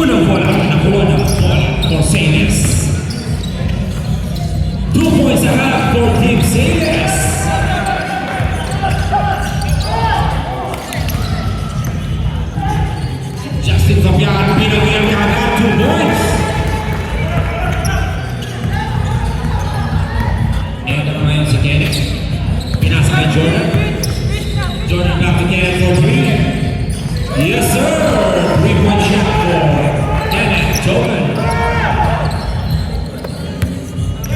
Unang bola, nakuha ng bola for Sayles. 2 points agad for Team Sayles. Justin Fabian, pinagyan ka agad 2 points. Ito na ngayon si Kenneth. Pinasa kay Jordan. Jordan back to Kenneth for 3. Yes sir! 3-point shot for Kenneth Jordan.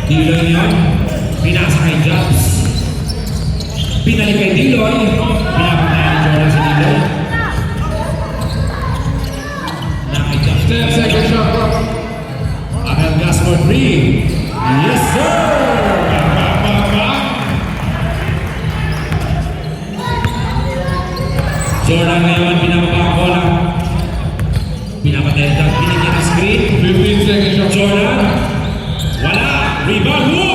Diloy ngayon. Pinasa kay Jobs. Pinalik kay Diloy. Pinapatayan ni Jordan si Diloy. Nakay Jobs. 10 second shot clock. Abel Gas for 3. Yes sir! Jordan ngayon, pinababa ang bola. Pinapatay ang binigyan ng screen. 15 second shot. Jordan. Wala. Rebound. Hook.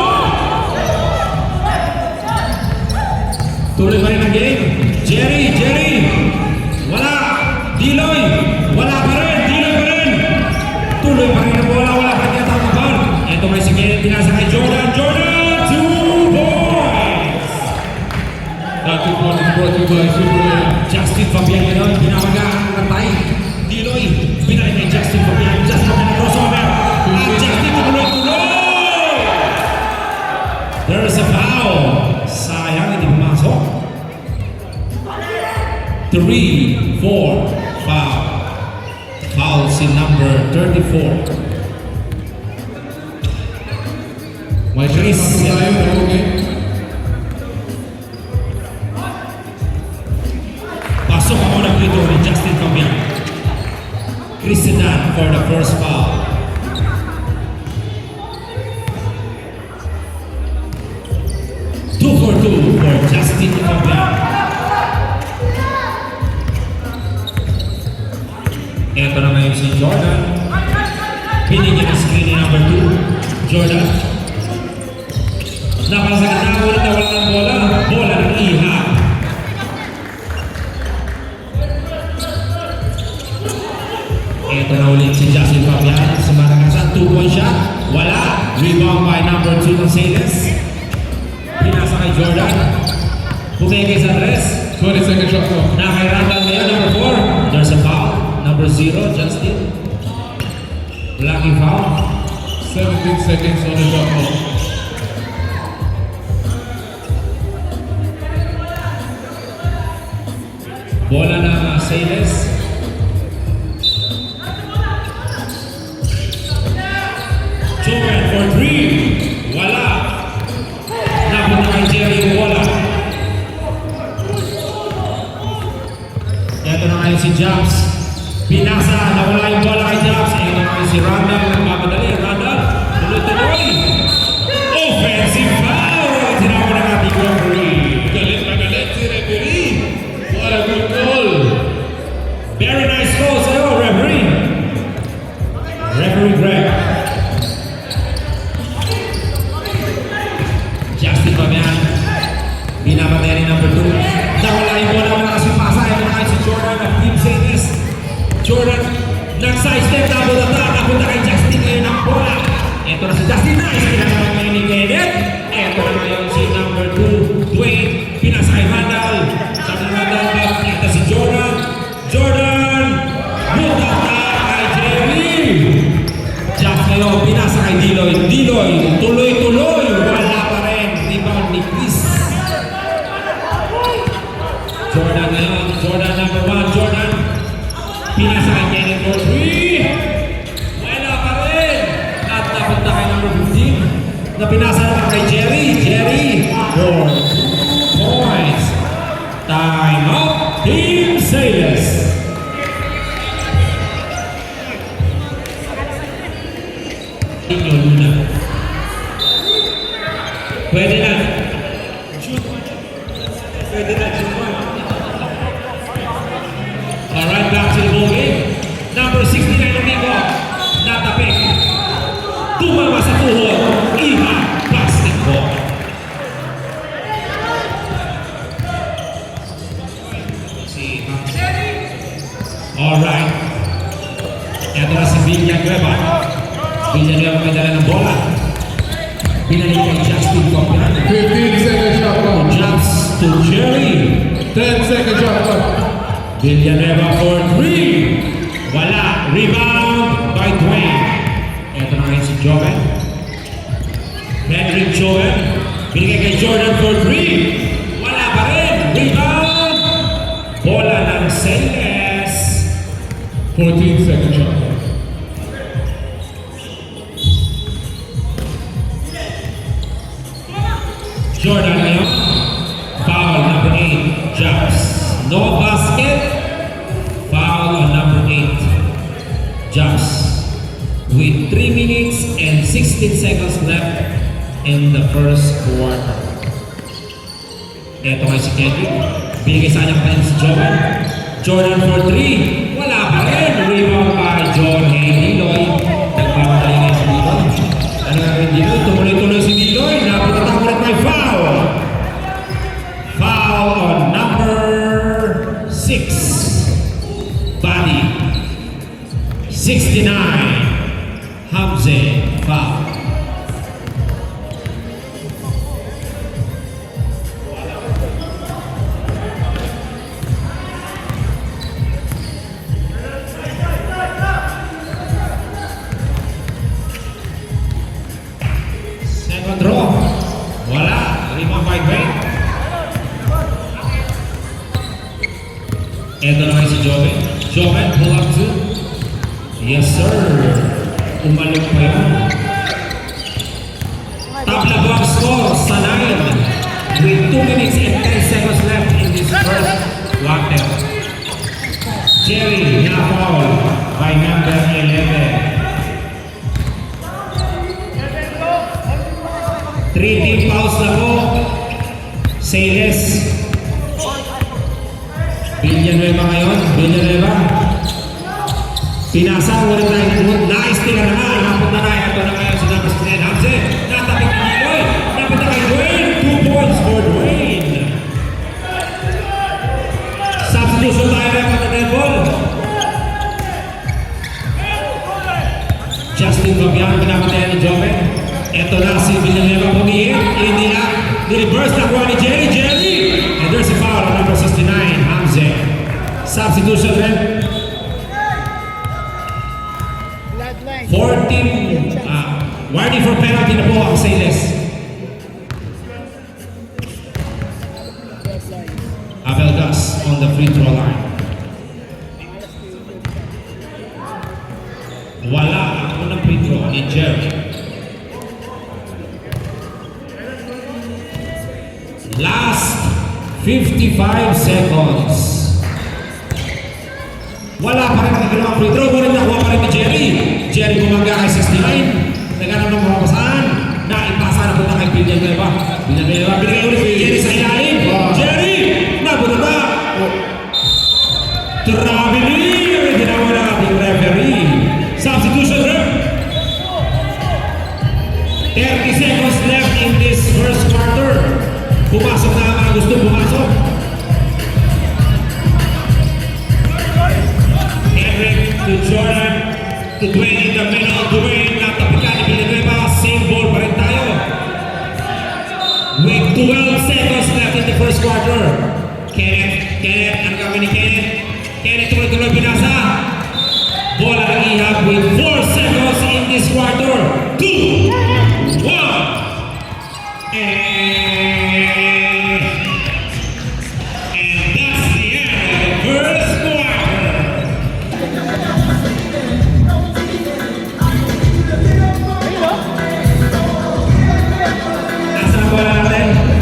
Tuloy pa rin ang game. Jerry. Wala. Diloy. Wala pa rin. Diloy pa rin. Tuloy pa rin ang bola. Wala pa rin ang ball. Ito may sige. Pinasa kay Jordan. 2 points. That 2 points is brought to you by Superman. Justin Fabian ngayon, pinamaga ang tay. Diloy, pinalik kay Justin Fabian. Justin Fabian na crossover. At Justin tuloy-tuloy! There's a foul. Sayang, hindi pumasok. 3, 4, foul. Foul si number 34. May Chris. shot tayo, okay? Pasok ako ng dito ni Justin Fabian. Chris Sedan for the first foul. Two for Justin Fabian. Ito na ngayon si Jordan. Binigyan ng screen ni number 2. Jordan. Napasagad na ulit na wala ng bola. Bola ng Iha. Ito na ulit si Justin Fabian sa Maragasan. 2-point shot. Wala. Rebound by number 2 ng Sayles. Pinasa kay Jordan. Pumigay sa tres. 20 second shot clock. Nakay Randall ngayon, number 4. There's a foul. Number 0, Justin. Lucky foul. 17 seconds on the shot clock. Bola na Sayles. Jordan for 3. Wala. Napunta kay Jerry yung bola. Ito na ngayon si Jobs. Pinasa. Nawala yung bola kay Jobs. Ito na ngayon si Randall. Nagpapadali. Randall. Tuloy-tuloy. Offensive foul. Tinawag na ating referee. Galit na galit si referee. What a good goal. Very nice goal sa'yo, referee. Referee Greg. Justin Fabian. Binapatay ni number 2. Nawala yung bola. Wala kasi pasa. Ito na kayo si Jordan ng Team Sayles. Jordan. Nag-side-step. Double attack. Napunta kay Justin ngayon ang bola. Ito na si Justin. Nice. Pinagawa ngayon ni Kenneth. Ito na ngayon si number 2. Dwayne. Pinasa kay Randall. Sabi ni Randall. Ito si Jordan. Jordan. Butata kay Jerry. Jack ngayon. Pinasa kay Diloy. Diloy. Tuloy-tuloy. Wala pa rin. Rebound ni Chris. Jordan ngayon. Jordan number 1. Jordan. Pinasa kay Kenneth for 3. Wala pa rin. At napunta kay number 15. Na pinasa naman kay Jerry. Jerry. For 2 points. Time up. Team Sayles. Inyo Luna. Pwede na. Pwede na. Alright, back to the ball game. Number 69 Amigo. Natapik. Tumama sa tuhod. Iha. Basketball. Alright. Ito na si Villanueva. Villanueva may dala ng bola. Pinalik kay Justin Copian. 15-second shot clock. Jumps to Jerry. 10-second shot clock. Villanueva for 3. Wala. Rebound by Dwayne. Ito na ngayon si Joven. Henrik Joven. Binigay kay Jordan for 3. Wala pa rin. Rebound. Bola ng Saints. 14-second shot clock. Jordan ngayon. Foul number 8. Jumps. No basket. Foul on number 8. Jumps. With 3 minutes and 16 seconds left in the first quarter. Ito nga si Kendrick. Binigay sa kanyang kanin si Jordan. Jordan for 3. Wala pa rin. Rebound by John Diloy. Nagpamatay nga si Diloy. Ano nga rin Diloy? Tumuloy-tuloy si Diloy. Napunta ko rin may foul. Foul on number 6. Body. 69. Hamze. Foul. Second draw. Wala. Rebound by Dwayne. Ito naman si Joven. Joven, pull up two. Yes, sir. Umalok pa yun. Tabla box score sa 9 with 2 minutes and 10 seconds left in this first quarter. Jerry na foul by number 11. 3 team fouls na po. Sayles. Villanueva ngayon. Villanueva. Pinasa. Ulit tayo. Na-istila na nga. Napunta na. Ito na ngayon si number 10. Hamze. Natapik na Diloy. Napunta kay Dwayne. 2 points for Dwayne. Substitution tayo na yung red ball. Justin Copian. Pinapatayan ni Joven. Ito na si Villanueva pumihit. Hindi na. Ni-reverse na kuha ni Jerry. Jerry! And there's a foul on number 69. Hamze. Substitution rin. 14. Warning for penalty na po ang Sayles. Abelgas on the free throw line. Wala ang unang free throw ni Jerry. Last 55 seconds. Wala pa rin nakagalawang free throw. Ngunit nakuha pa rin ni Jerry. Jerry bumangga kay 69. Naghanap ng mga pasaan. Naipasa na punta kay Villanueva. Villanueva binigay ulit kay Jerry sa ilalim. Jerry! Napunta ba? Traveling! Ang ginawa na ating referee. Substitution rep. 30 seconds left in this first quarter. Pumasok na ang mga gusto pumasok. Henrik to Jordan to Dwayne in the middle. Dwayne natapikan ni Villanueva. Same ball pa rin tayo. With 12 seconds left in the first quarter. Kenneth, ano gawin ni Kenneth? Kenneth tuloy-tuloy pinasa. Bola ang ihap with 4 seconds in this quarter. 2, 1, and that's the end of the first quarter. Nasaan ang bola natin?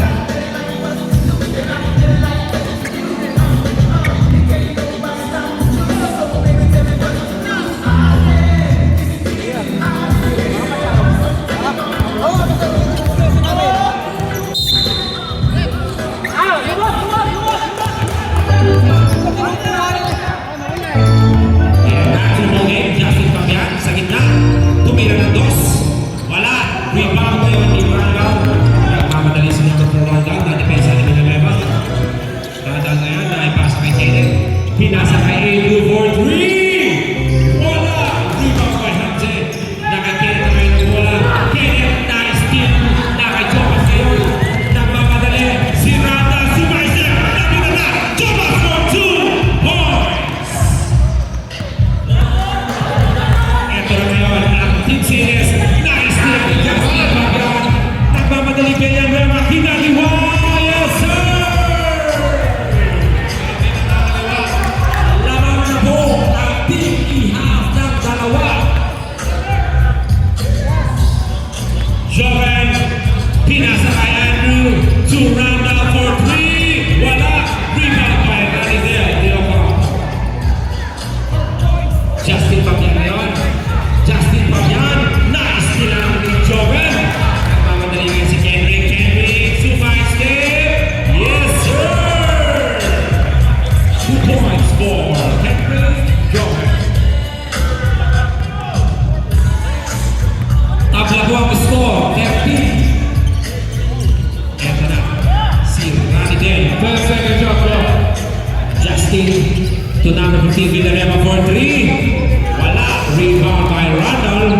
to number 15, Villanueva for 3. Wala. Rebound by Randall.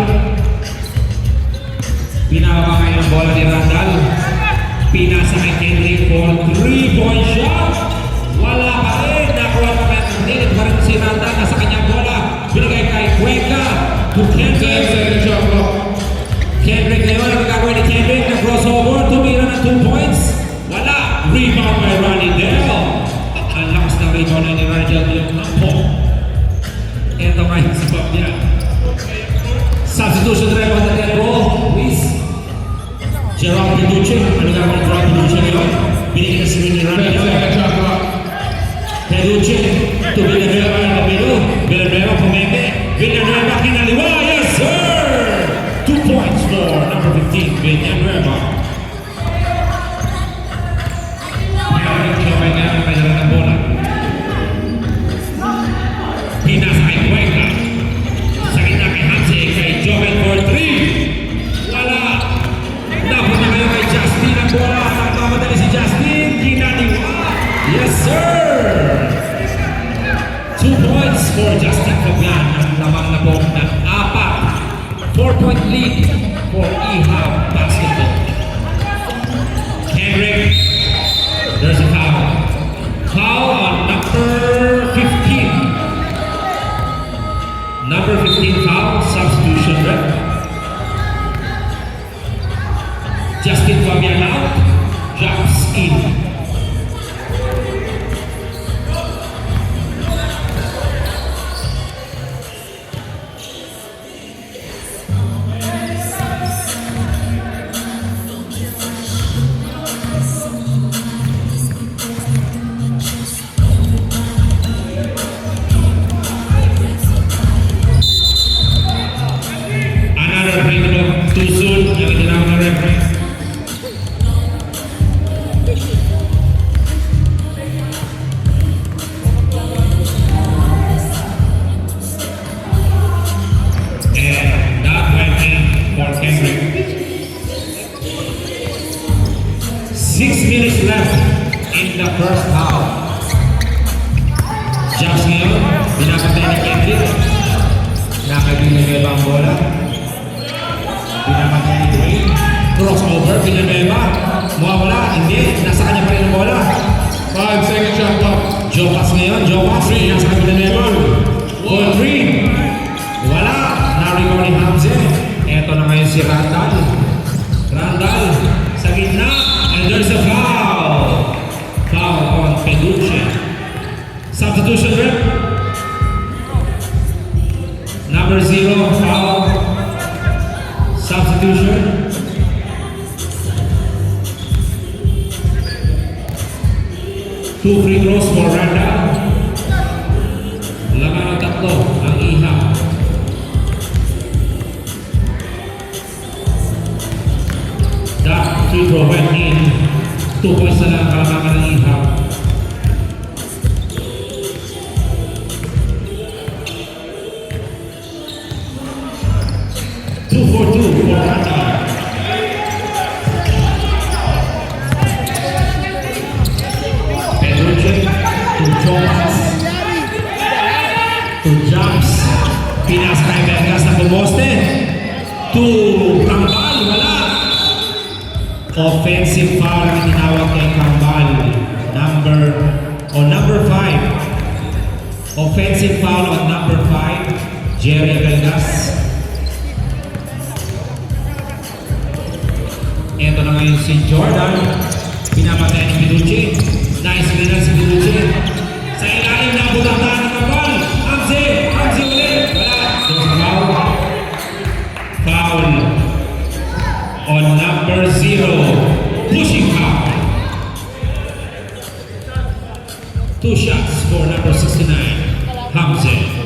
Pinababa ngayon ang bola ni Randall. Pinasa kay Kendrick for 3-point shot. Wala pa rin. Nakuha pa rin. Minute pa rin si Randall. Nasa kanyang bola. Binigay kay Cuenca to Kendrick. Kendrick ngayon. Ang gagawin ni Kendrick na crossover. Tumira ng 2 points. Wala. Rebound by Ronnie Dell. Ang lakas ng rebound na ni Randall yung kampo. Ito ngayon si Bob niya. Substitution drive on the dead ball. Please. Gerald Peducci. Ano gagawin ni Gerald Peducci ngayon? Binigyan na si Winnie Randall. Peducci to Villanueva in the middle. Villanueva pumeme. Villanueva kinaliwa. Yes, sir! 2 points for number 15, Villanueva. Kinabay nga ang kanyang ng bola. Pinasa kay Cuenca. Sa gitna kay Hansi, kay Joven for 3. Wala. Dapat na kayo kay Justin ang bola. Nagmamadali si Justin. Kinaliwa. Yes, sir! 2 points for Justin Fabian. Ang lamang na po ng 4. 4-point lead for EHAB Basketball. Kendrick. There's a foul. Foul on number 15. Number 15 foul. Substitution rep. Justin Fabian out. Jumps in. Another free throw. Too soon. Yang tinawag na referee. And that went in for Kendrick. 6 minutes left in the first half. Jumps ngayon. Binapatay ni Kendrick. Nakabili niya ba ang bola? Binapatay ni Dwayne. Crossover. Villanueva. Mawawala. Hindi. Nasa kanya pa rin ang bola. 5 second shot clock. Jopas ngayon. Jopas. Nasa kanya Villanueva. For 3. Wala. Narigaw ni Hamze. Eto na ngayon si Randall. Randall. Sa gitna. And there's a foul. Foul on Peducci. Substitution rep. Number 0, foul. Substitution. Two free throws for Randall. Laman ng 3 ang EHAB. That free throw went in. 2 points na lang kalamangan ng EHAB. For Randall. Peducci to Jonas. To jumps. Pinas kay Vergas na pumoste. To Kambal. Wala. Offensive foul ang tinawag kay Kambal. Number 5. Offensive foul on number 5. Jerry Vergas. Ito na ngayon si Jordan. Pinapatay ni Peducci. Nice winner si Peducci. Sa ilalim na butatan ng Kambal. Hamze ulit. Wala. There's a foul. Foul on number 0. Pushing foul. 2 shots for number 69. Hamze.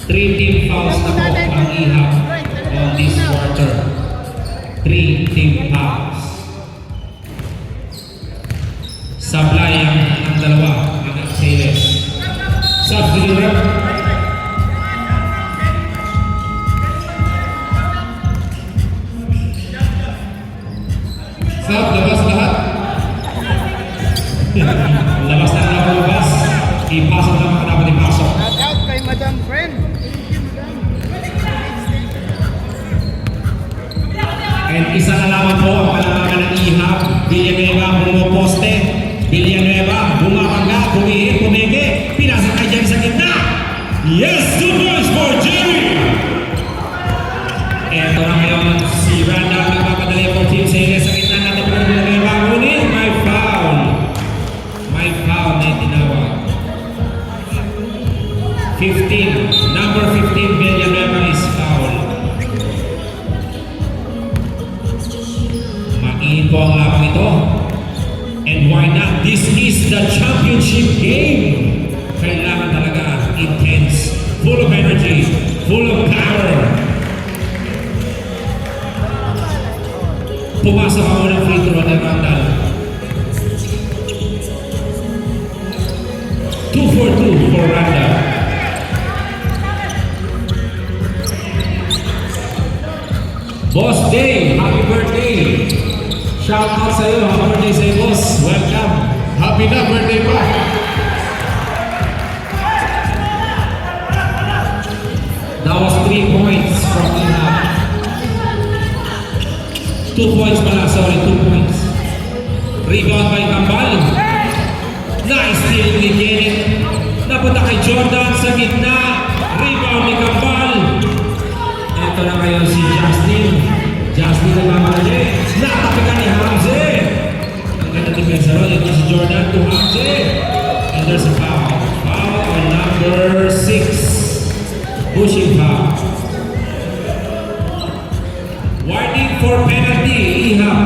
Three team fouls na po ang EHAB on this quarter. 3 team fouls. Sablay ang dalawa ang Sales. Substitute rep. Sub, labas lahat. Labas na lang lumabas. Ipasok na mga dapat ipasok. Shout out kay Madam Friend. And isa na lamang po ang palamangan ng ihap. Villanueva bumuposte. Villanueva bumabangga, bumihit, pumigi. Pinasa kay Jerry sa gitna. Yes, 2 points for Jerry! Eto na ngayon si Randall nagpapadali for Team Sayles sa gitna natin ng Villanueva. Ngunit may foul. May foul na itinawag. 15. Number 15 Villanueva is foul. Mainit po ang labang ito. And why not? This is the championship game. Kailangan talaga intense, full of energy, full of power. Pumasok ako ng free throw ng Randall. 2 for 2 for Randall. Boss Day, happy birthday! Shout out sa iyo, happy birthday sa iyo, boss. Welcome. Happy na birthday pa. That was 3 points from Ihap. 2 points pala, sorry, 2 points. Rebound by Kambal. Nice steal ni Kenneth. Napunta kay Jordan sa gitna. Rebound ni Kambal. Ito na ngayon si Justin. Justin na mamadali. Natapikan ni Hamze. Ang ganda depensa ron. Ito si Jordan to Hamze. And there's a foul. Foul on number 6. Pushing foul. Warning for penalty. Ihap.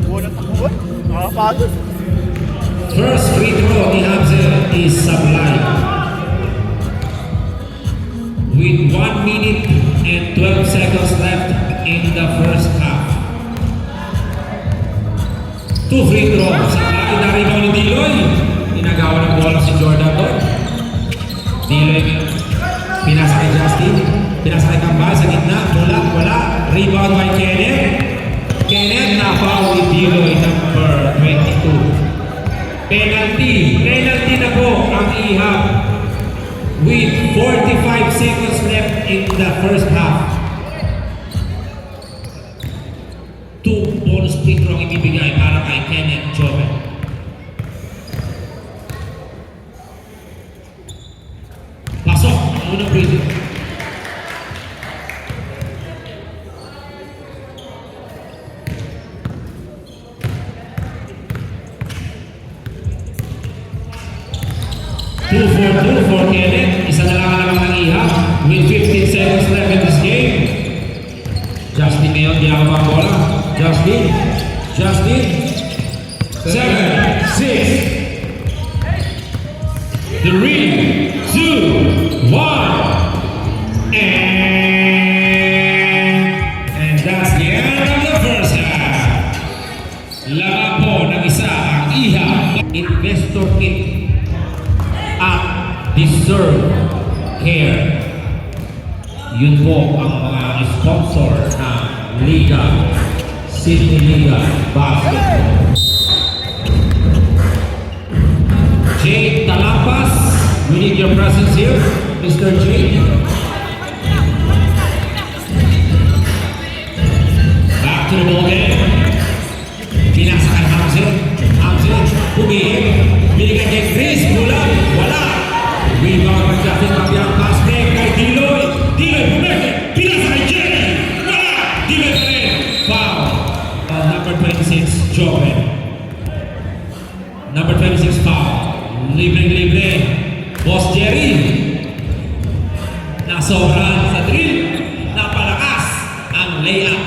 Buwan at takbuhan. Nakapagod. First free throw ni Hamze is sublime. With 1 minute and 12 seconds left in the first half. 2 free throws. Sublime na rebound ni Diloy. Inagawa ng bola si Jordan doon. Diloy pinasa kay Justin. Pinasa kay Kambal sa gitna. Wala. Rebound by Kenneth. Kenneth na foul ni Diloy number 22. Penalty na po ang Ihap with 45 seconds left in the first half. 2 bonus free throw ang ibibigay para kay Kenneth Joven. Pasok ang unang free throw. Two for Kenneth. Isa na lang naman ng Ihap with 15 seconds left in this game. Justin ngayon, di ako pang bola. Justin. 7, 6. 3, 2, 1. And that's the end of the first half. Laban po ng isa ang Ihap Investor Kit at Deserve Care. Yun po ang mga sponsor ng Liga, Sydney Liga Basketball. Jade Talampas, we need your presence here, Mr. Jade. Back to the ball game. Pinasa kay Hamze, pumihip, binigay kay Chris, bulag, wala. Rebound by Justin Capiang, pass break kay Diloy, pumihip, pinasa kay Jerry, wala. Diloy pa rin, foul. Number 26, Joven. Number 26, foul. Libre. Boss Jerry. Nasobrahan sa drill. Napalakas ang layup.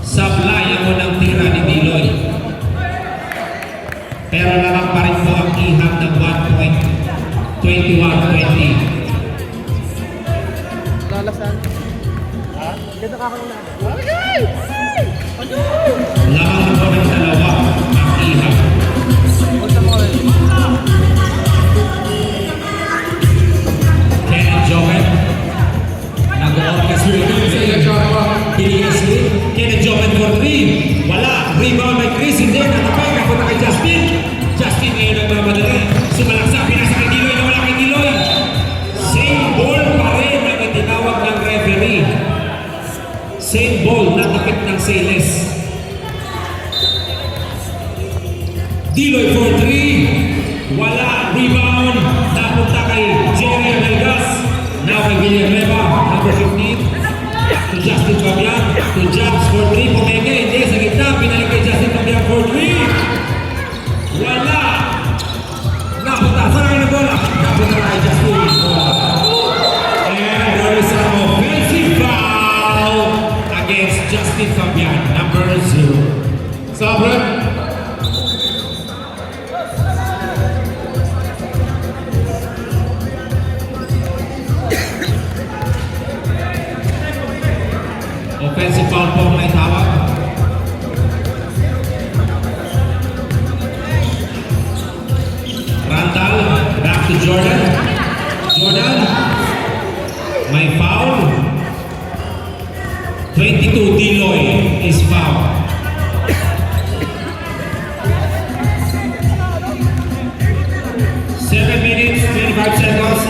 Sablay ang unang tira ni Diloy. Pero lamang pa rin po ang Ihap ng 1 point. 21-20. Lalasan. Ha? Ganda ka na. Lamang na po ng dalawa ang Ihap. Kenneth Joven. Sumalaksa, pinasa kay Diloy, nawala kay Diloy. Same ball pa rin ang itinawag ng referee. Same ball na takip ng Seles. Diloy for 3. Wala. Rebound. Napunta kay Jerry Vegas. Now kay Villanueva. Number 15. To Justin Fabian. To Jabs for 3. Pumenge. Hindi. Sa gitna. Pinalik kay Justin Fabian for 3. Wala. Napunta. Sarang na bola. Napunta kay Justin. And there is an offensive foul against Justin Fabian. Number 0. Sabret. Offensive foul po ang naitawag. Randall, back to Jordan. Jordan, may foul. 22, Diloy is foul. Seven minutes, 25 seconds.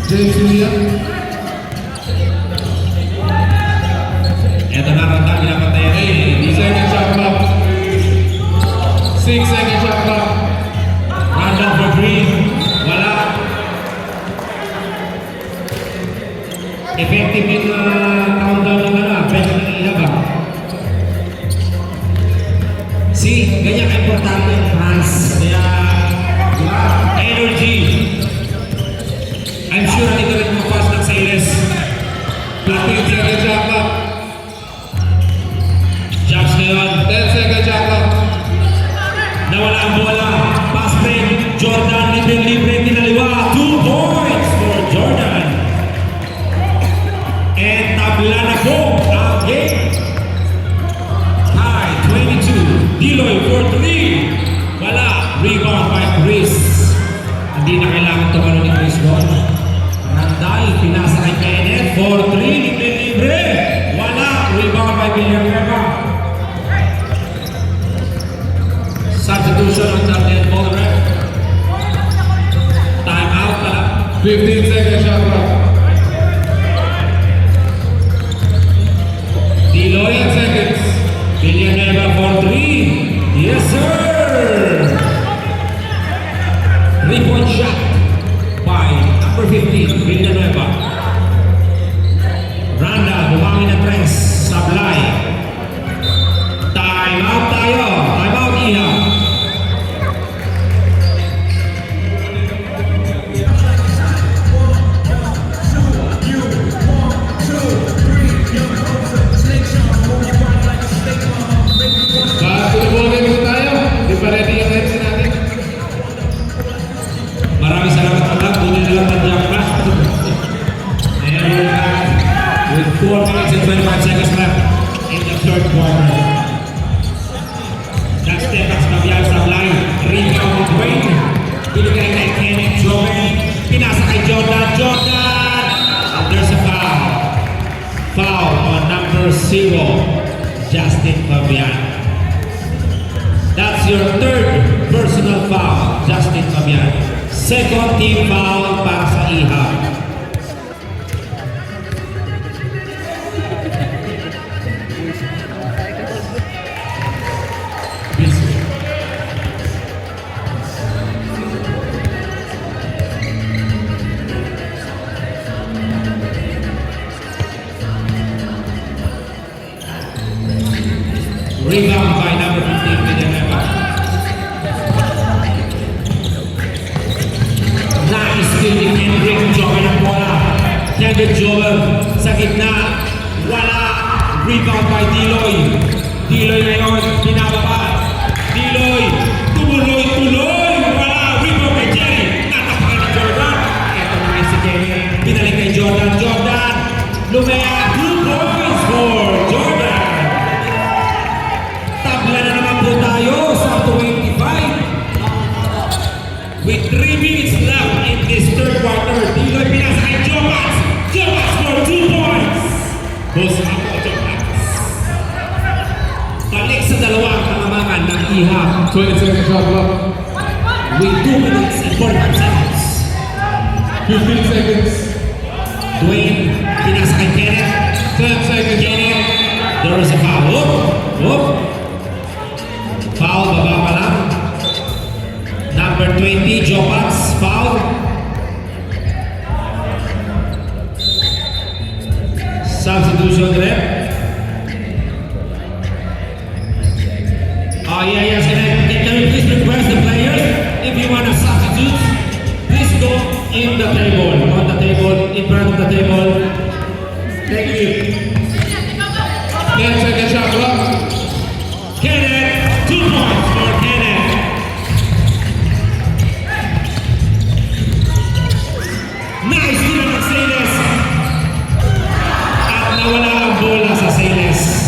James William. Ito na Randall, pinapatay rin. 2-second shot clock. 6-second shot clock. Randall for 3. Wala. Effective yung countdown ng bench ng Ihab. See, ganyan ka-importante yung hands. Kaya, diba? Energy. I'm sure nandito rin mga fast ng Silas. 15-second shot clock. Jobs ngayon. 10-second shot clock. Nawala ang bola. Pass break. Jordan, libre-libre, kinaliwa. 2 points for Jordan. And tabla na po ang game. Tie, 22. Diloy for 3. Wala. Rebound by Chris. Hindi na kailangan tumalo ni Chris Ron. Randall, pinasa kay Kenneth for 3. Libre-libre. Wala. Rebound by Villanueva. Substitution on the dead ball ref. Time out pala. 15-second shot clock. Diloy 10 seconds. Villanueva for 3. Yes, sir! 3-point shot by number 15, Villanueva. Randa, bumangi na press. Sablay. Time out tayo. Time out, Iha. Bago na ball game po tayo. Di pa ready yung MC natin. Maraming salamat po lang. Buti na lang tadyak na. And we're back with 4 minutes and 25 seconds left in the third quarter. That's the pass na biyang sablay. Rebound with Wayne. Binigay kay Kenneth Joven. Pinasa kay Jordan. Jordan! And there's a foul. Foul on number 0, Justin Fabian. That's your third personal foul, Justin Fabian. Second team foul para sa Ihab. Rebound by number 15, Villanueva. Na-steal ni Kendrick Joven ang bola. Kendrick Joven sa gitna. Wala. Rebound by Diloy. Diloy ngayon, pinababa. Diloy, tuloy. Wala. Rebound kay Jerry. Natapakan ni Jordan. Ito naman si Jerry. Binalik kay Jordan. Jordan, lumea. 2 points for Jordan. Tabla na naman po tayo sa 25. With 3 minutes left in this third quarter, Diloy pinasa kay Jobas. Jobas for 2 points. Boss ako, Jobas. Balik sa dalawang kalamangan ng Ihab. 20-second shot clock. with 2 minutes and 45 seconds. 15 seconds. Dwayne, pinasa kay Kenneth. 10 seconds. Kenneth, there is a foul. Whoop. Foul, baba pa lang. Number 20, Jopats, foul. Substitution rep. Oh yeah, yes, can we please request the players, if you want to substitute, please go in the table, on the table, in front of the table. Thank you. 10 seconds shot clock. Kenneth, 2 points for Kenneth. Nice steal ng Sayles. At nawala ang bola sa Sayles.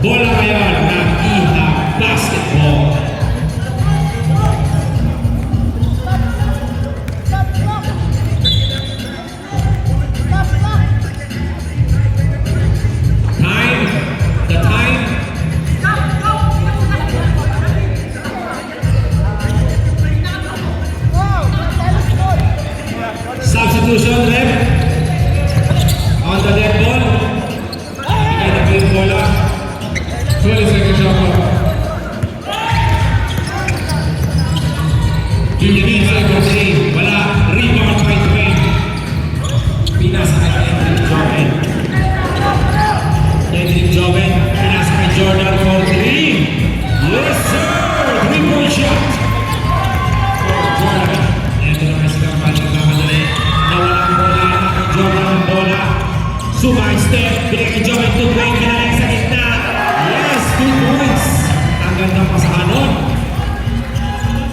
Bola ngayon ng Iha Basketball. Time, the time. Substitution rep on the dead ball. Bigay na po yung bola. 20 seconds shot clock. 15 seconds in. Wala. Rebound by Dwayne. Pinasa kay Kendrick Joven. Kendrick Joven. Pinasa kay Jordan for 3. Yes sir! 3-point shot. For Jordan. Ito na kasi ang pagkakamali. Nawala ang bola. Kay Jordan ang bola. Sumay step. Bigay kay Joven to Dwayne. Pinalik sa gitna. Yes! 2 points. Ang gandang pasahan nun.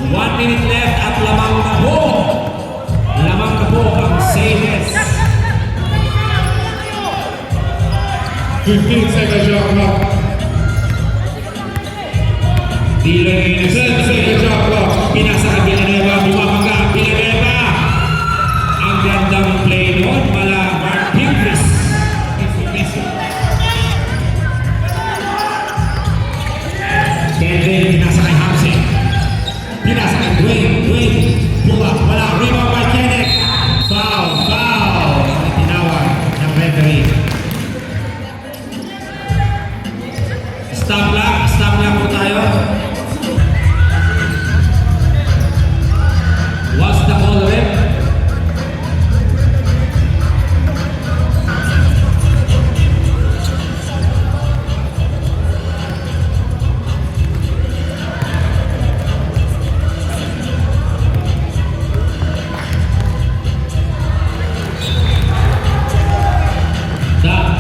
1 minute left at lamang na po. Lamang na po ang Sayles. 15 seconds shot clock. Diloy 10 seconds shot clock. pinasa ka Villanueva. Bumabangga ang Villanueva. Ang gandang play noon. Mala Mark Pincus. Kendrick pinasa kay Hamsik. Pinasa kay Dwayne. Wala. Rebound by Kenneth. Foul. Ang tinawag ng referee. Stop lang po tayo. What's the call rep?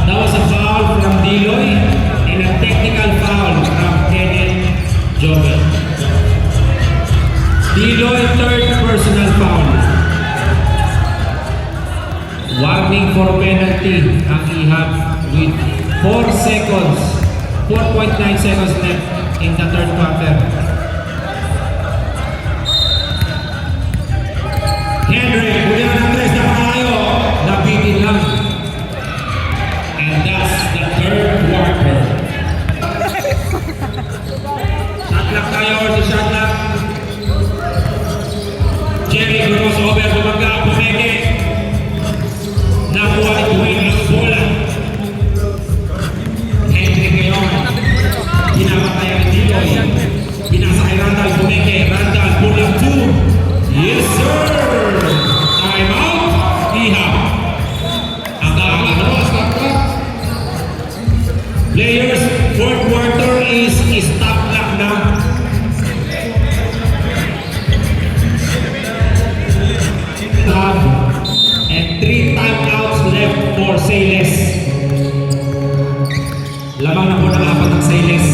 That was a foul from Diloy and a technical foul from Kenneth Joven. Diloy, third personal foul. Warning for penalty ang ihap with 4 seconds, 4.9 seconds left in the third quarter. Henry, huli na ng 3 na tayo. Nabitin lang. And that's the third quarter. Shot clock tayo, sa shot clock. Jerry crossover, bumangga ang pumeke. Nakuha ni Dwayne ang bola. Henry ngayon. Pinapatay ang Diloy. Pinasa kay Randall pumeke. Randall pull up 2. Yes sir! Time out. Ihap. Ang kakalawa. Stop clock. Players, fourth quarter is stop clock na. And 3 timeouts left for Sayles. Lamang na po ng 4 ng Sayles.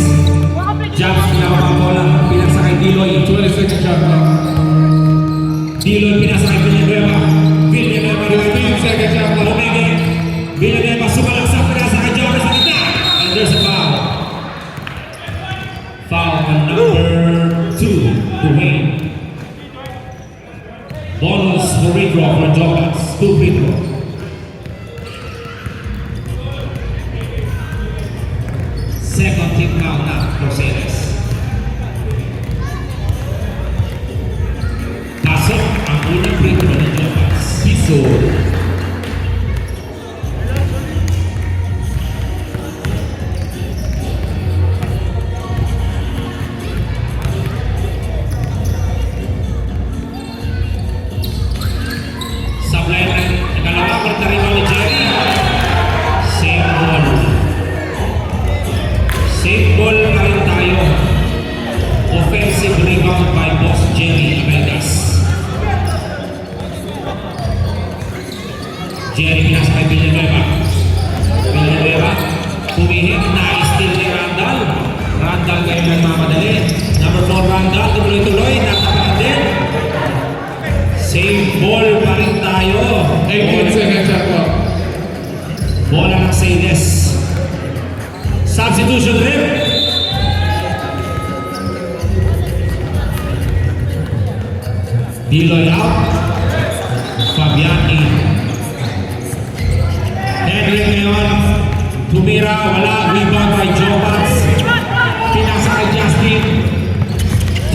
Jumps, pinawag ang bola. Pinasa kay Diloy. 20 seconds shot clock. Diloy, pinasa kay Villanueva. Villanueva, 15 seconds shot clock. Omega. Villanueva, sumalaksak, pinasa kay Jover sa gitna. And there's a foul. Foul on number 2 to Wayne. Bonus for free throw for Jovans. 2 free throw. Second team foul na for Sayles. Biloy, napakain din. Same ball pa rin tayo. 18 seconds shot clock. Bola ng Sayles. Substitution rin. Biloy out. Fabian in. Henry ngayon. Tumira, wala. Rebound by Jobas. Pinasa kay Justin.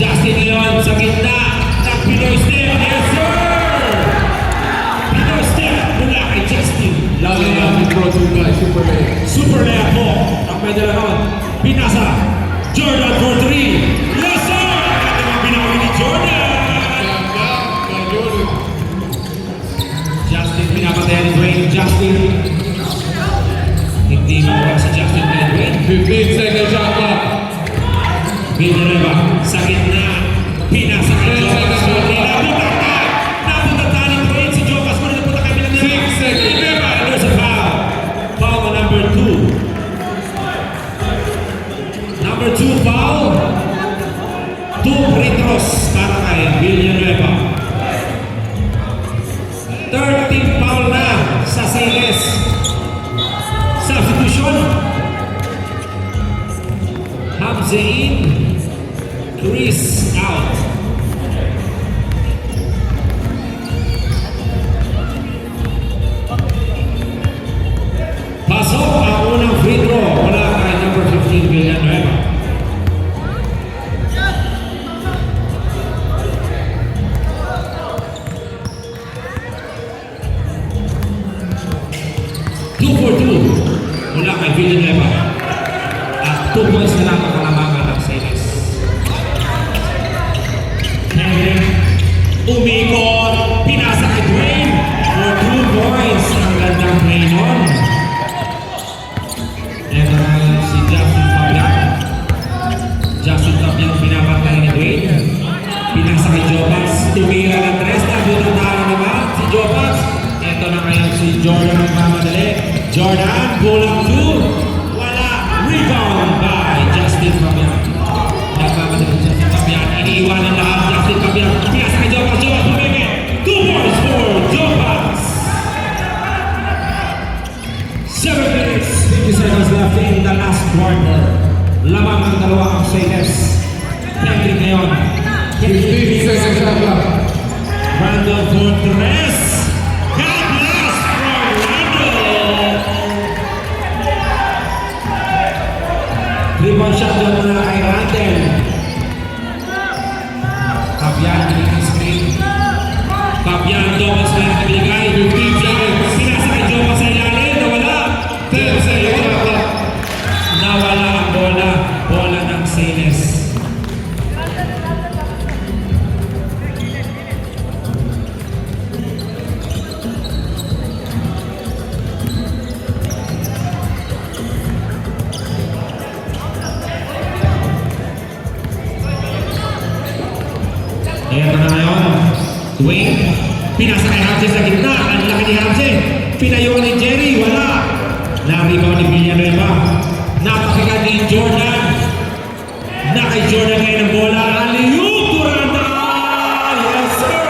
Justin ngayon sa gitna. Ng Pinoy step. Yes, sir! Pinoy step mula kay Justin. Lalo na ang throw to guys, super late. Super layup po. Ang medyo lang. Pinasa. Jordan for 3. Yes, sir! Ang naman pinawin ni Jordan. Ganda by Jordan. Justin pinapatayan ni Dwayne. Justin. Hindi makuha si Justin kay Dwayne. 15 seconds shot clock. Villanueva sa gitna. Pinasa kay Jokas. Napunta ka! Napunta ka ni Dwayne. Si Jokas mo na napunta kay Villanueva. 6 seconds. Villanueva. And there's a foul. Foul on number 2. Number 2 foul. 2 free throws para kay Villanueva. 13 foul na sa Sayles. Substitution. Hamze in. Chris out. Pasok ang unang free throw mula kay number 15 Villanueva. Two for two mula kay Villanueva. At 2 points na lang ang kalamangan ng Sayles. Henry, umikot, pinasa kay Dwayne for 2 points. Ang gandang play nun. Ito na si Justin Fabian. Justin Fabian pinapantay ni Dwayne. Pinasa kay Jobas. Tumira ng 3. Nabutan tayo naman si Jobas. Ito na ngayon si Jordan ang mamadali. Jordan, pull-up 2. Wala. Rebound by Justin Fabian. Nagmamadali si Justin Fabian. Iniiwanan lahat Justin Fabian. Pinasa kay Jobas. Jobas pumimik. 2 points for Jobas. 7 minutes, 50 seconds left in the last quarter. Lamang ang dalawa ang Sayles. Henry ngayon. 15 seconds shot clock. Randall Fortress. God bless from Randall. 3-point shot doon muna kay Randall. Fabian, binigay screen. Fabian, Jobas na nabigay. 15 seconds. Sinasa kay Jobas sa ilalim. Nawala. 10 seconds shot clock. Nawala ang bola. Bola ng Sayles. Ito na ngayon. Dwayne. Pinasa kay Hamze sa gitna. Ang laki ni Hamze. Pinayuan ni Jerry. Wala. Na-rebound ni Villanueva. Napakagad ni Jordan. Na kay Jordan ngayon ang bola. Alley-oop to Randall! Yes, sir!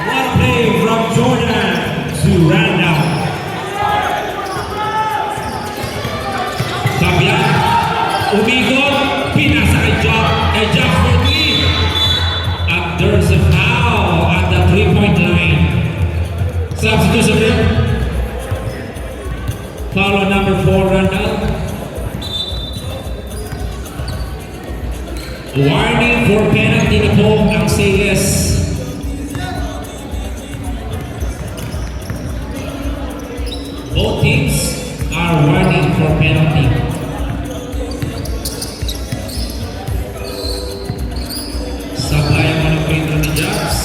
What a play from Jordan to Randall. Fabian. Umigot. Pinasa kay Job for 3. And there's a foul at the 3-point line. Substitution rin. Foul on number 4, Randall. Warning for penalty na po ang Sayles. Both teams are warning for penalty. Sablay ang mga free throw ni Jobs.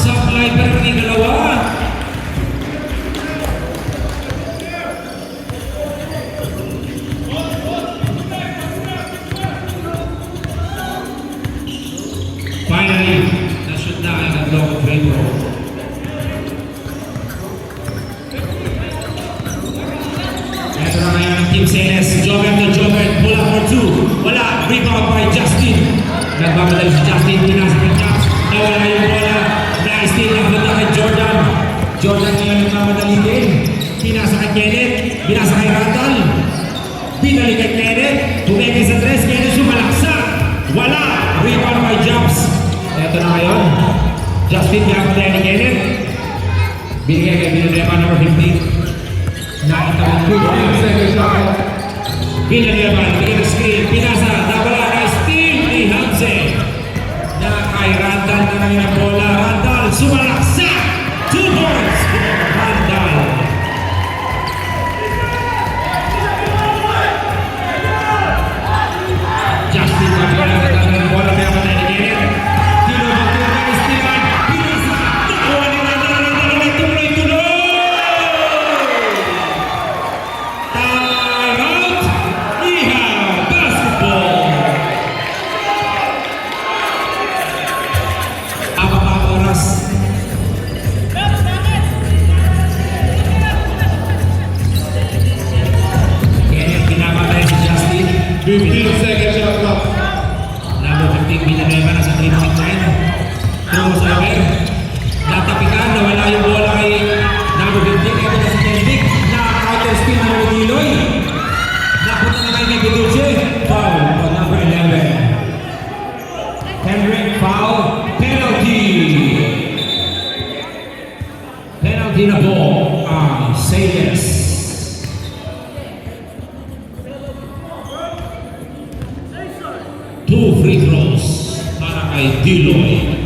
Sablay pa rin yung dalawa. free throw. Ito na ngayon ang Team Senes. Joven to Joven. Pull up for two. Wala. Rebound by Justin. Nagmamadali si Justin. Pinasa kay Japs. Nawala yung bola. Na-steal ang punta kay Jordan. Jordan ngayon nagmamadali din. Pinasa kay Kenneth. Pinasa kay Randall. Pinali kay Kenneth. Tumekay sa tres. Kenneth sumalaksak. Wala. Rebound by Japs. Ito na ngayon. Justin pinapatay ni Kenneth. Binigay kay Villanueva number 15. Nakita ng 15 seconds shot clock. Villanueva, bigyan ng screen, pinasa, nawala na steal ni Hamze. Na kay Randall na ngayon ang bola. Randall, sumalaksak! 2 points! Randall. Justin, magkala ng bola, pinapatay ni Kenneth. Tino magkala ng steal, pinasa, nakuha ni Randall, Randall, tuloy-tuloy! Timeout! Iha Basketball! Apa pa ang oras? Kenneth pinapatay si Justin. 15 seconds shot clock. Number 15 Villanueva nasa 3.9. Crossover. Natapikan, nawala yung bola kay number 15. Ito na si Kendrick. Na-counter spin na ng Niloy. Napunta na kay Nebiduce. Foul on number 11. Kendrick, foul. Penalty. Penalty na po ang Sayles. 2 free throws para kay Diloy.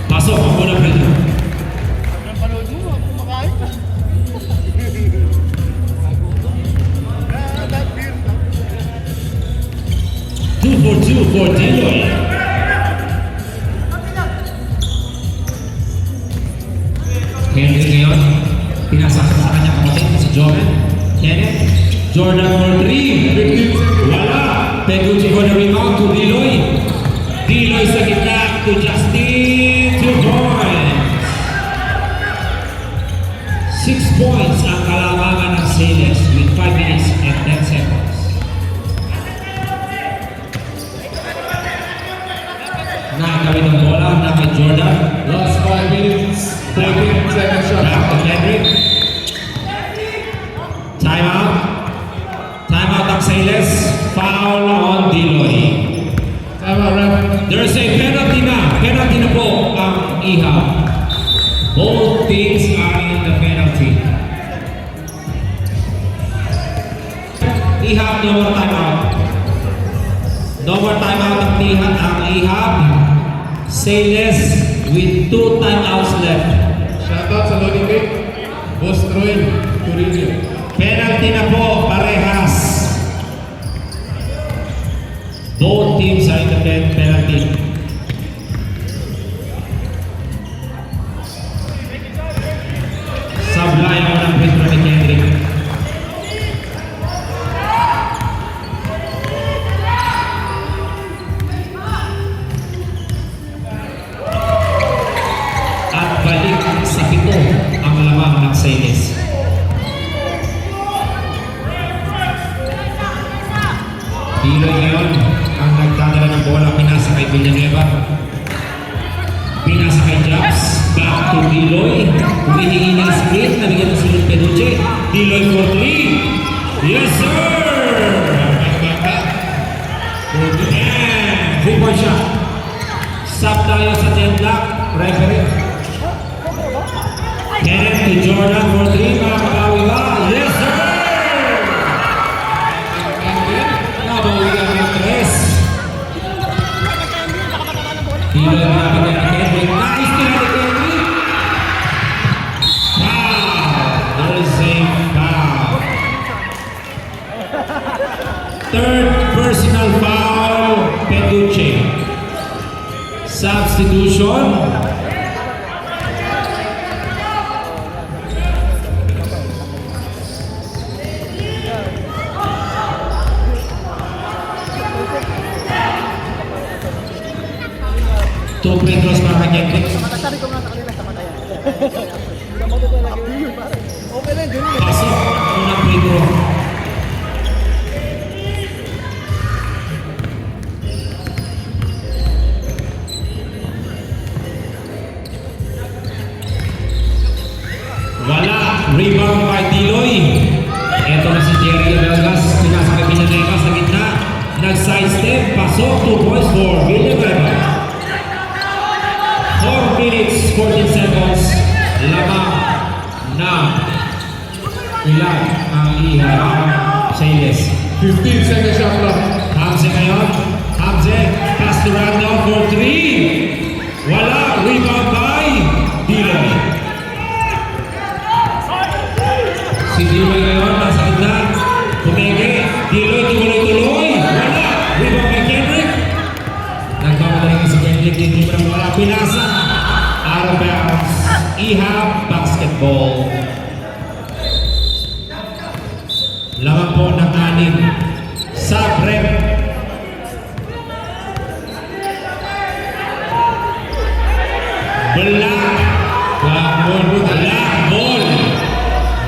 Pasok ang unang free throw. Ang panood mo, kumakain ka. That beer. 2 for 2 for Diloy. Henry ngayon, pinasaksak sa kanyang kapatid na si Jordan. Kenneth, Jordan for 3. 15 seconds. Wala. Pegucci for the rebound to Diloy. Diloy sa gitna to Justin. 2 points. 6 points ang kalamangan ng Sayles with 5 minutes and 10 seconds. Nakakawin ng bola na kay Jordan. Last 5 minutes. 14 seconds shot Back to clock. Kendrick. Timeout. Timeout ang Sayles. Foul on Diloy. Time out, ref. There's a penalty na. Penalty na po ang Iha. Both teams are in the penalty. Iha, no more timeout. No more timeout ang Iha. Sayles with 2 timeouts left. Shoutout sa Lodi Cake. Boss Troy, Torino. Penalty na po, parehas. Both teams are in the penalty. Sablay ako ng free throw ni Kendrick. At balik sa 7 ang lamang ng Sayles. Diloy ngayon ang nagdadala ng bola, pinasa kay Villanueva. Pinasa kay Japs. Back to Diloy. Humihingi ng split. Nabigyan ng sunod Peduce. Diloy for 3. Yes, sir! And 3-point shot. Stop tayo sa 10 block. Referee. Kenneth to Jordan for 3. Makakabawi ba? Yes, sir! Nabawi ang ng 3. Diloy na kapatid ni Kendrick. Nice to the Kendrick. Foul. There is a foul. Third personal foul, Peduce. Substitution. 2 free throws para kay Kendrick. Sabi ko nga sa kanila, tama tayo. Hindi na matuto lagi yun, pare. Okay lang, ganun. Pasok ang unang free throw. Wala. Rebound by Diloy. Ito na si Jerry Vegas. Sinasakay Villanueva sa gitna. Nag-sidestep. Pasok. 2 points for Villanueva. 4 minutes, 14 seconds. Lamang na ilan ang iharap sa Iles. 15 second shot clock. Hamze ngayon. Hamze. Pass to Randolph for 3. Wala. Rebound by Diloy. Si Diloy ngayon, nasa gitna. Pumege. Diloy, tuloy-tuloy. Wala. Rebound by Kendrick. Nagmamadaling si Kendrick. Hindi mo na wala. Pinasa. Out of bounds. Ihab basketball. Lamang po ng 6. Sa rep. Black. Black ball.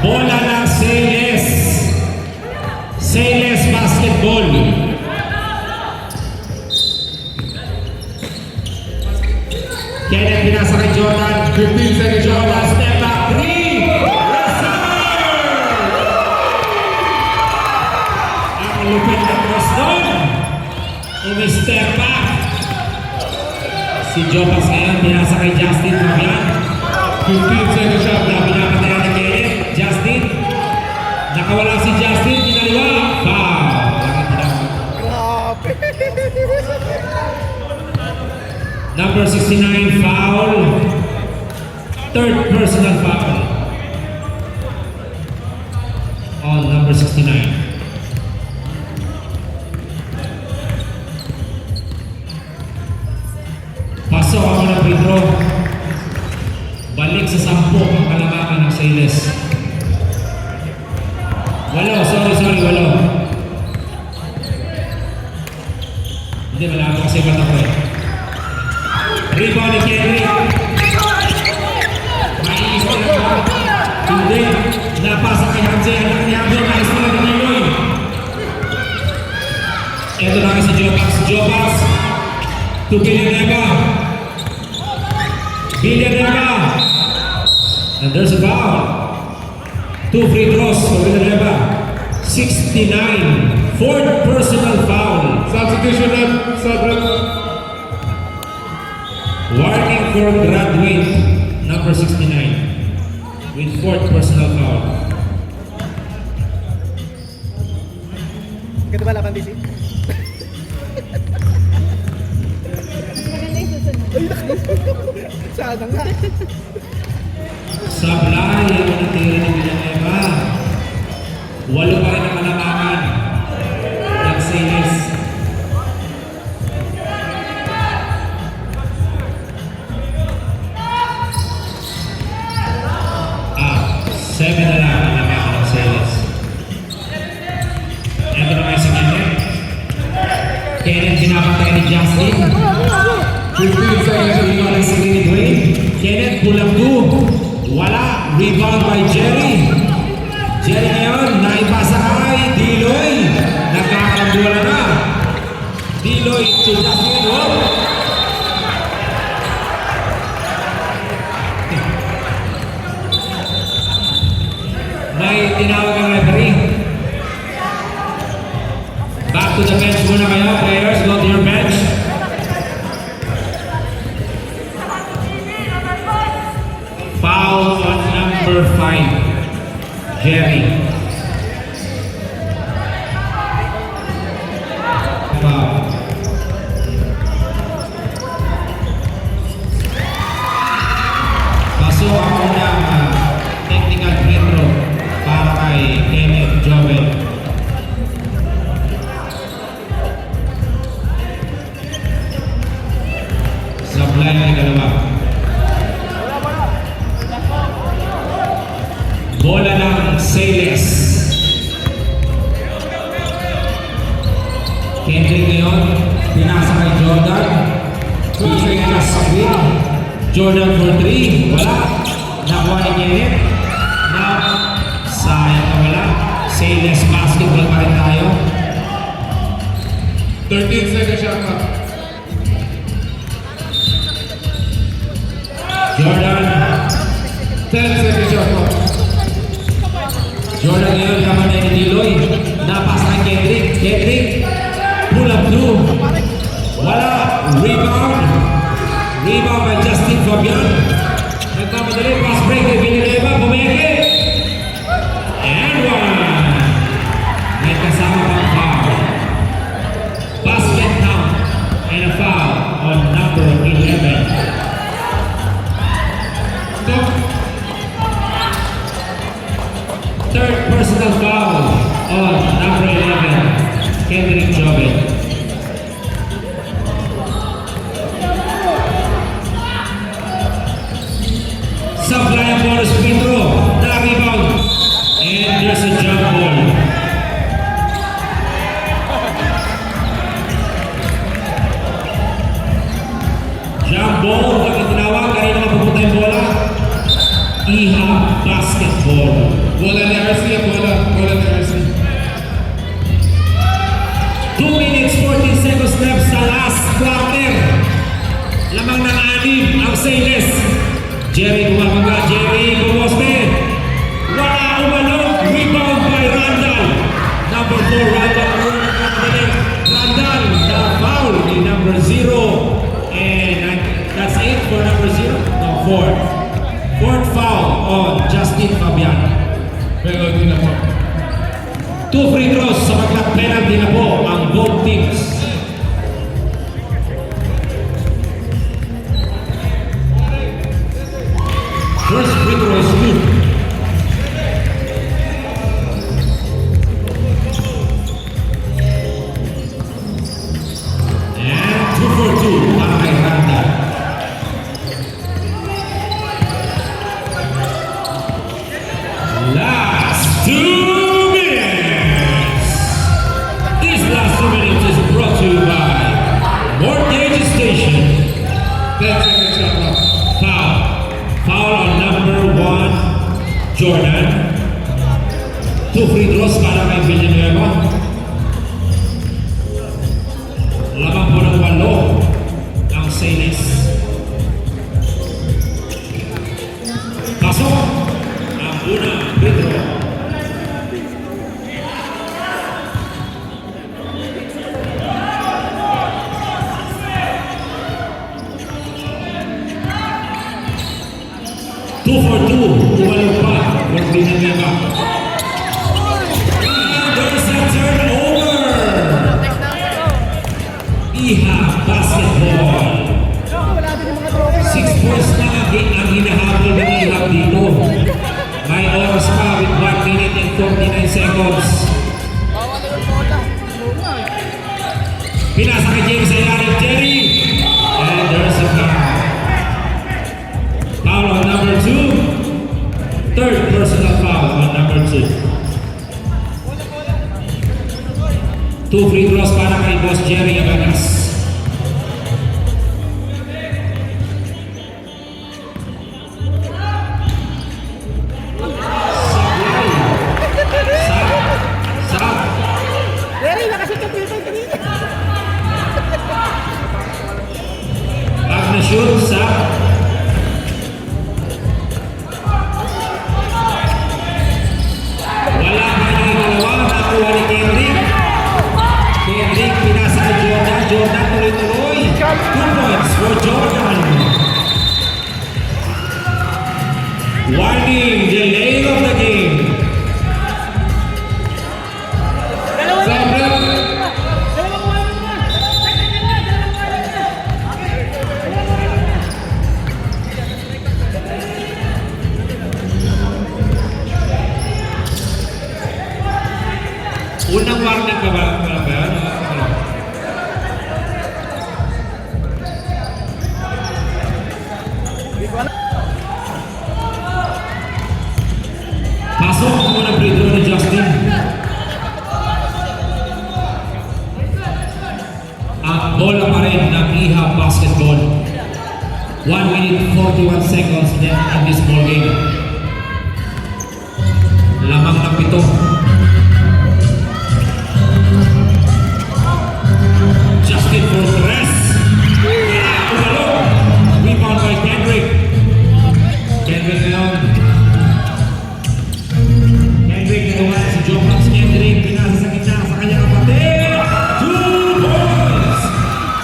Bola ng Sayles. Sayles basketball. Kenneth pinasa kay Jordan. 15 second shot Jordan clock. step back 3. Ang lupit na cross doon. Umi-step back. Si Jopas ngayon pinasa kay Justin Fabian. 15 second shot Wala clock. pinapatayan ni Kenneth. Justin. Nakawala si Justin. Pinaliwa. Foul. Bakit pinapatayan? Grabe. Number 69 foul. Third personal foul. On number 69. Pasok ako ng free throw. Balik sa 10 ang kalamangan ng Sayles. Walo, sorry, walo. Hindi, malabo kasi mata ko eh. Rebound ni Kendrick. Maiis na lang. Hindi. Napasa kay Hamze. Anak ni Hamze. Nais na lang ni Diloy. Ito na si Jobax. Jobax. To Villanueva. Villanueva. And there's a foul. 2 free throws for Villanueva. 69. Fourth personal foul. Substitution rep. Sub rep. Warning for graduate, number 69, with 4th personal foul. Ganito ba laban, DC? Sana nga. Sablay, ang natira ni Villanueva. 8 pa rin ang kalamangan ng Sayles. Seven na lang ang kalamangan ng Sayles. Ito na kayo si Kenneth. Kenneth pinapatay ni Justin. 15 second shot Ito clock. na si Dwayne. Kenneth pulang 2. Wala. Rebound by Jerry. Jerry ngayon, naipasa kay Diloy. Nagkakarambulan na. Diloy to Justin. Oh. May tinawag ang referee. Back to the bench muna kayo. Players, go to your bench. Foul on number 5. Jerry. Foul. Pasok ang unang technical free throw para kay Kenneth Joel. Sablay na ikalawa. Bola ng Sayles. Kendrick ngayon, pinasa kay Jordan. Just win. Jordan for 3. Wala. Nakuha ni Kenneth. Now, sayang na wala. Sayless basketball pa rin tayo. 13 seconds shot clock. Jordan. 10 seconds shot clock. Jordan ngayon naman ni Diloy. Napas kay Kendrick. Kendrick. Pull up through. Wala. Rebound. Rebound by Justin Fabian. Nagmamadali. Pass break kay Villanueva. Bumeke. And one. May kasama pang foul. Basket count. And a foul on number 11. Third personal foul on number 11, Kendrick Jobin. Supply ang bonus free throw, na-rebound, and there's a jump ball. Jump ball, bakit tinawag? Kanina mapupunta yung bola? Iha basketball. Bola ni RC, bola ni RC. 2 minutes 14 seconds left sa last quarter. Lamang ng 6 ang Sayless. Jerry Guamaga, Jerry Gumoste. Wala umalog. Rebound by Randall. Number 4, Randall. Randall, the foul ni number 0. And that's it for number 0. No, 4. Fourth foul on Justin Fabian. Pero di na po. 2 free throws sa magka-penalty na po ang both teams. First free throw is good. And 2 for 2 para kay Randa. Last 2 minutes. These last 2 minutes is brought to you by Mortgage Station. 10 seconds shot clock. Foul. Foul on number 1, Jordan. 2 free throws para kay Villanueva. Lamang po ng 8 ang Sayless. Pasok ang unang free throw. Two for 2, tumalog pa for Villanueva. And there's a turnover. Iha basketball. 6 points na ang hinahabol ng Iha dito. May oras pa with 1 minute and 49 seconds. Pinasa kay James Ayala, Jerry. And there's a foul. Foul on number 2. Third personal foul on number 2. 2 free throws para kay Boss Jerry Abanas. Larry, nakasikat dito yung kanina. Back na shoot sa wala pa yung dalawa. Nakuha ni Kendrick. Kendrick pinasa kay Jordan. Jordan tuloy-tuloy. 2 points for Jordan. Warning, delay of the game. Unang warning ka ba? Ang bola pa rin ng Iha Basketball. 1 minute 41 seconds left in this ball game. Lamang ng 7. Justin Fortress. Umalong. Rebound by Kendrick. Kendrick ngayon. Kendrick ngayon si Jonas Kendrick. Pinasa sa gitna sa kanyang kapatid. 2 points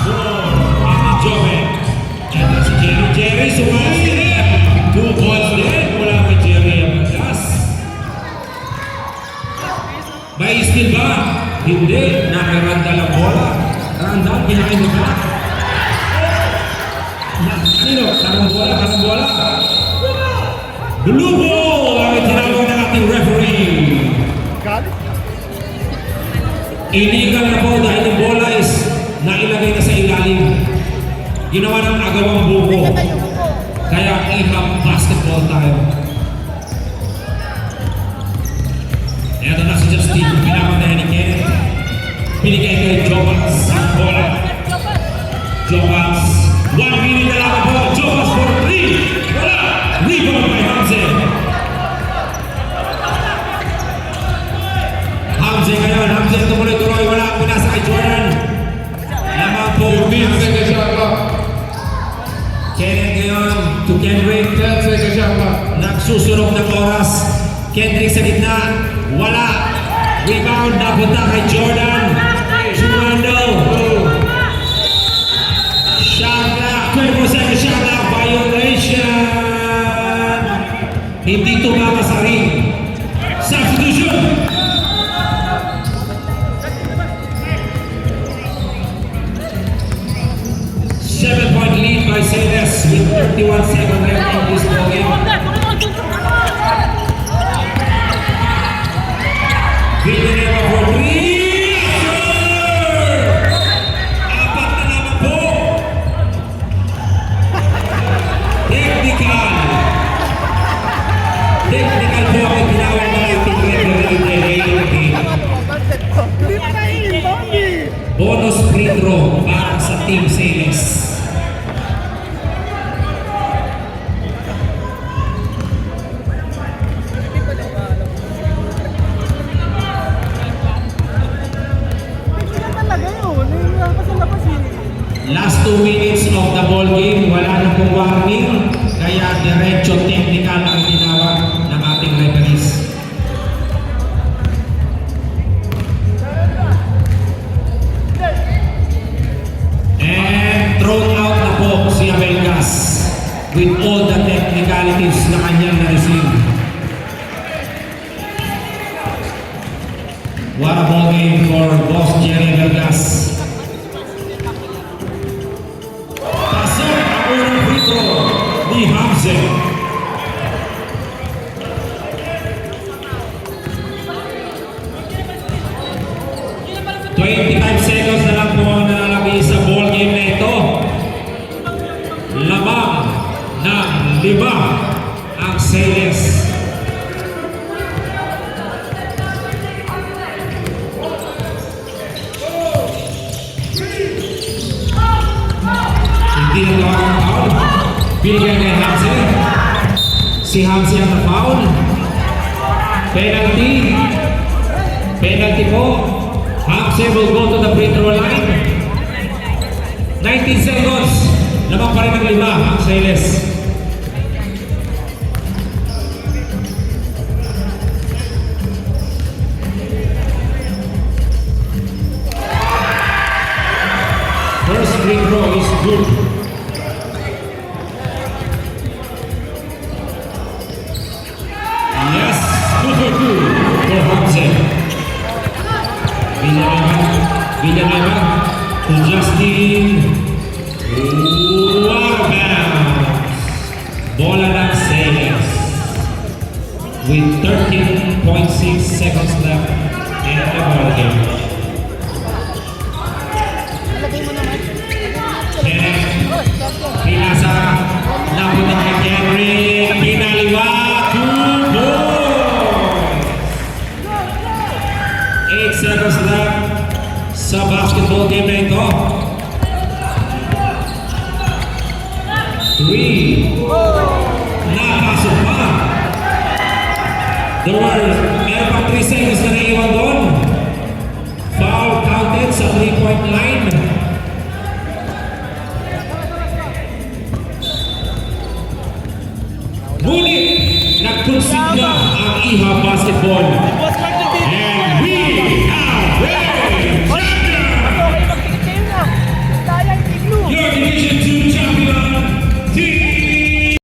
for Amy Jove. Ito si Jerry sumalas din. 2 points din. Wala kay Jerry ang magas. May steal ba? Hindi. Nakirandal ang bola. Randal, kinain mo ba? Sino? Karang bola. Blue ball ang tinawag ng ating referee. Galit. Illegal na po dahil yung bola is nailagay na sa ilalim. Ginawa ng agawang buko. Kaya Iha Basketball tayo. Eto na si Justin. Pinapatayan ni Kenneth. Binigay kay Jovas ang bola. Jovas. 1 minute na lang po. Jovas for 3. Wala. Rebound by Hamze. Hamze ngayon. Hamze tuloy-tuloy. Wala ang pinasa kay Jordan. Lamang po. 15 seconds shot clock. Kenneth ngayon to Kendrick. 10 seconds shot clock. Nagsusunog ng oras. Kendrick sa gitna. Wala. Rebound napunta kay Jordan. Sumando. Shot clock. 24 seconds shot clock. Violation. Hindi tumama sa ring. Substitution. Seven-point lead by Cedes with 31 seconds left in this ball game. Villanueva for 3. Apat na naman po. Technical. Technical po ang tinawag ng ating referee. Bonus free throw para sa Team Cedes. Last 2 minutes of the ball game, wala na pong warning, kaya diretso technical ang tinawag ng ating referees. And thrown out na po si Abelgas with all the technicalities na kanyang na-receive. What a ball game for Boss Jerry Abelgas. Ni Hamze. Seconds na lang po ang nalalagay sa ball game na ito. Lamang ng 5 ang Cedes. Hindi na gawa ng foul. Binigyan kay Hamze. Si Hamze ang na-foul. Penalty. Penalty po. Hamze will go to the free throw line. 19 seconds. Lamang pa rin ang 5 ang Cedes. First free throw is good. Yes, good for Hamze. Villanueva to Justin. What a bounce. Bola ng Cedes. With 13.6 seconds left in the ball game. Pinasa, napunta kay Henry, pinaliwa, 2 points. 8 seconds left sa basketball game na ito. 3. Napasok pa. Meron pang 3 seconds na naiwan doon. Foul counted sa 3-point line.